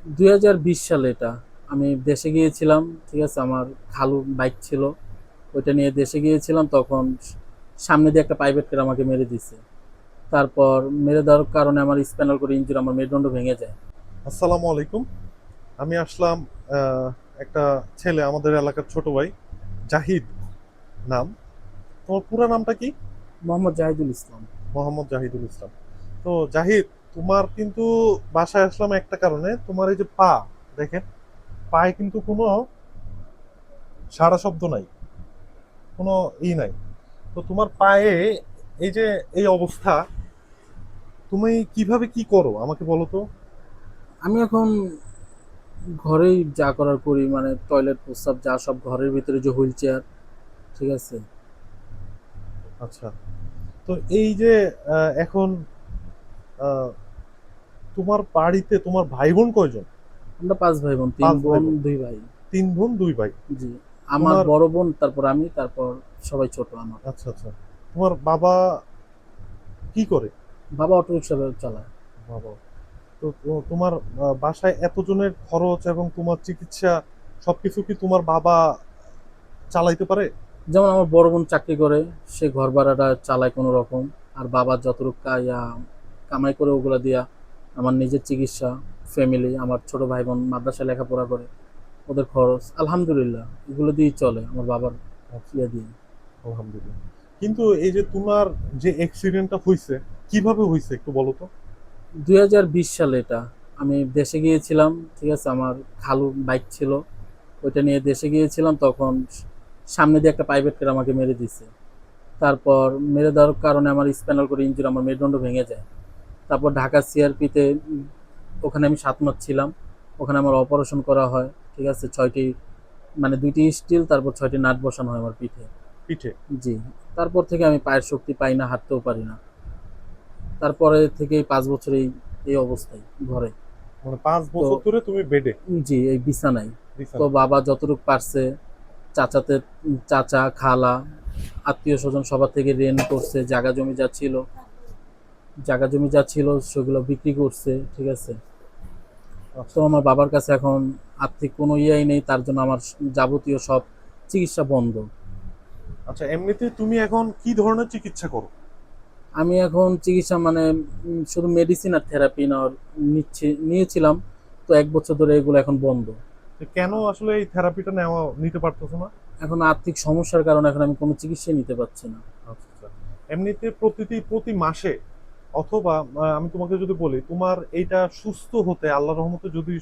2020 সালে এটা। আমি দেশে গিয়েছিলাম। ঠিক আছে? আমার খালুর বাইক ছিল। ওইটা নিয়ে দেশে গিয়েছিলাম। তখন সামনে দিয়ে একটা প্রাইভেট কার আমাকে মেরে দিছে। তারপর মেরে দেওয়ার কারণে আমার স্পাইনাল কর্ড ইনজুরি, আমার মেরুদণ্ড ভেঙে যায়। আসসালামু আলাইকুম। আমি আসলাম আহ, একটা ছেলে, আমাদের এলাকার ছোট ভাই, জাহিদ নাম। তোমার পুরো নামটা কি? মোহাম্মদ জাহিদুল ইসলাম। মোহাম্মদ জাহিদুল ইসলাম। তো জাহিদ, তোমার কিন্তু বাসায় আসলাম একটা কারণে। তোমার এই যে পা, দেখেন, পায়ে কিন্তু কোনো সাড়া শব্দ নাই, কোনো নাই। তো তোমার পায়ে এই যে এই অবস্থা, তুমি কিভাবে কি করো আমাকে বলো তো। আমি এখন ঘরেই যা করার করি, মানে টয়লেট প্রস্রাব যা সব ঘরের ভিতরে, যে হুইল চেয়ার। ঠিক আছে? আচ্ছা। তো এই যে এখন আহ, তোমার বাড়িতে তোমার ভাই বোন কয়জন? আমরা 5 ভাই বোন, 3 পাঁচ ভাই বোন বোন, 2 ভাই। তিন বোন দুই ভাই। জি। আমার তোমার, বড় বোন, তারপর আমি, তারপর সবাই ছোট আমার। আচ্ছা আচ্ছা, তোমার বাবা কি করে? বাবা অটো রিক্সা চালায়। বাবা, তোমার বাসায় এতজনের খরচ এবং তোমার চিকিৎসা সবকিছু কি তোমার বাবা চালাইতে পারে? যেমন আমার বড় বোন চাকরি করে, সে ঘর ভাড়াটা চালায় কোনো রকম। আর বাবা যতটুকু কামাই করে ওগুলা দিয়া আমার নিজের চিকিৎসা, ফ্যামিলি, আমার ছোট ভাই বোন মাদ্রাসায় লেখাপড়া করে, ওদের খরচ আলহামদুলিল্লাহ এগুলো দিয়েই চলে আমার বাবার আচ্ছা, ইয়ে দিয়ে। আলহামদুলিল্লাহ। কিন্তু এই যে তোমার যে অ্যাক্সিডেন্টটা হয়েছে, কিভাবে হয়েছে একটু বলো তো। 2020 সালে এটা। আমি দেশে গিয়েছিলাম। ঠিক আছে? আমার খালুর বাইক ছিল। ওইটা নিয়ে দেশে গিয়েছিলাম। তখন সামনে দিয়ে একটা প্রাইভেট কার আমাকে মেরে দিছে। তারপর মেরে দেওয়ার কারণে আমার স্পাইনাল কর্ড ইনজুরি, আমার মেরুদণ্ড ভেঙে যায়। তারপর ঢাকা সিআরপিতে, ওখানে আমি 7 মাস ছিলাম। ওখানে আমার অপারেশন করা হয়। ঠিক আছে? 6টি, মানে 2টি স্টিল, তারপর 6টি নাট বসানো হয় আমার পিঠে। পিঠে? জি। তারপর থেকে আমি পায়ের শক্তি পাই না, হাঁটতেও পারি না। তারপরে থেকে 5 বছর এই অবস্থায় ঘরে। মানে 5 বছর তো ধরে তুমি বেডে? জি, এই বিছানায়। তো বিছানায়? বাবা যতটুকু পারছে, চাচাতে, চাচা, খালা, আত্মীয় স্বজন সবার থেকে ঋণ করছে। জায়গা জমি যা ছিল সেগুলো বিক্রি করছে। ঠিক আছে? তো আচ্ছা আচ্ছা। আমার বাবার কাছে এখন আর্থিক কোনো ইয়েই নেই, তার জন্য আমার যাবতীয় সব চিকিৎসা বন্ধ। আচ্ছা, এমনিতে তুমি এখন কি ধরনের চিকিৎসা করো? আমি এখন চিকিৎসা, মানে শুধু মেডিসিন আর থেরাপি নেওয়ার নিয়েছিলাম। তো 1 বছর ধরে এগুলো এখন বন্ধ। তো কেন আসলে এই থেরাপিটা নিতে পারতেছো না? এখন আর্থিক সমস্যার কারণে এখন আমি কোনো চিকিৎসাই নিতে পারছি না। আচ্ছা আচ্ছা। এমনিতে প্রতি মাসে, অথবা আমি তোমাকে যদি বলি, তোমার এইটা সুস্থ হতে, আল্লাহর রহমতে যদি